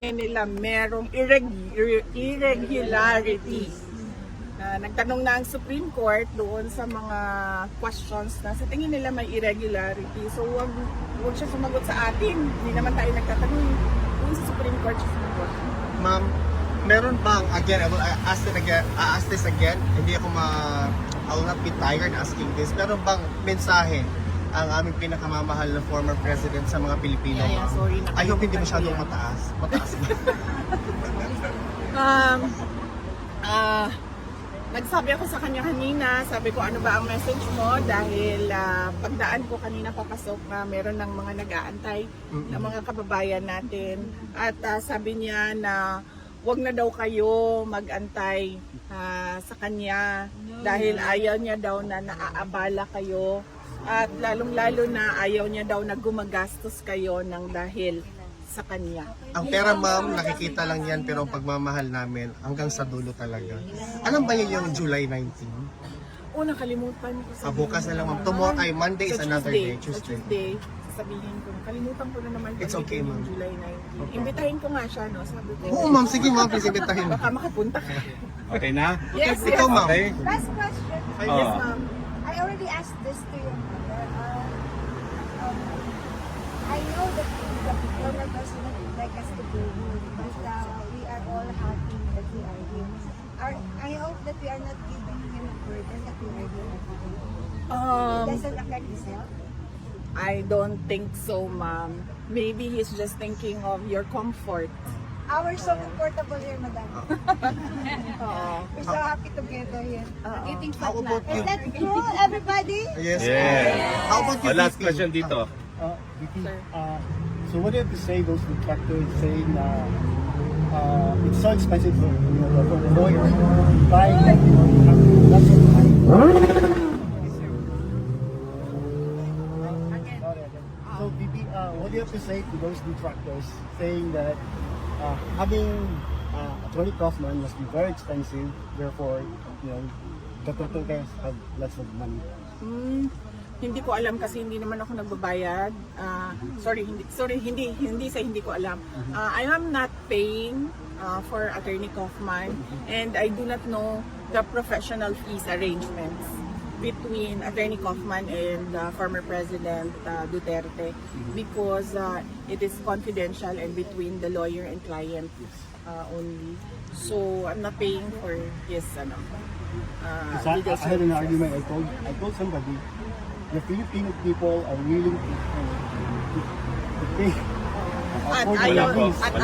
nila merong irregularity. Nagtanong na ang Supreme Court doon sa mga questions na sa tingin nila may irregularity. So wag siya sumagot sa atin. Hindi naman tayo nagtatanong. Doon sa Supreme Court siya sumagot. Ma'am, meron bang, again, I will ask this again, hindi ako I will not be tired asking this, meron bang mensahe ang aming pinakamamahal na former president sa mga Pilipino? Yeah, sorry. I hope hindi masyadong mataas. Mataas ba? Nagsabi ako sa kanya kanina, sabi ko ano ba ang message mo dahil pagdaan ko kanina papasok na meron ng mga nag-aantay na mga kababayan natin at sabi niya na wag na daw kayo mag-antay sa kanya dahil ayaw niya daw na naaabala kayo at lalong-lalo na ayaw niya daw na gumagastos kayo ng dahil sa kanya. Ang pera, ma'am, nakikita lang yan, pero ang pagmamahal namin hanggang sa dulo talaga. Alam ba niyo yung July 19? Nakalimutan ko. Bukas na lang, ma'am. Tomorrow ay Monday is another day. Tuesday. Sasabihin ko. Kalimutan ko na naman. It's okay, ma'am. July 19. Imbitahin ko nga siya, no? Sabi ko. Oo, ma'am. Sige, ma'am. Please, invitahin mo. Baka makapunta ka. Okay na? Yes, Ikaw, ma'am. Okay. Last question. Yes, ma'am. I already asked this to your mother. I know that the former president would like us to go home, but we are all happy that we are here. I hope that we are not giving him a burden that we are here. Does it affect his health? I don't think so, ma'am. Maybe he's just thinking of your comfort. We're so comfortable here, madam. We're so happy together here. Getting How fat about na. you? Is that true, everybody? Yes, Yeah. ma'am. How about you, Last VP? question dito. VP, Sir. so what do you have to say those detractors saying it's so expensive for the lawyer buying you have lots of money. So VP, what do you have to say to those detractors saying that having Attorney Kaufman must be very expensive, therefore the detractors have lots of money. Hindi ko alam kasi hindi naman ako nagbabayad. Hindi ko alam. I am not paying for Attorney Kaufman and I do not know the professional fees arrangements between Attorney Kaufman and former President Duterte because it is confidential and between the lawyer and client only. So I'm not paying for his legal I had an services. argument. I told somebody the Filipino people are willing to pay. At afford ayaw, the fees. at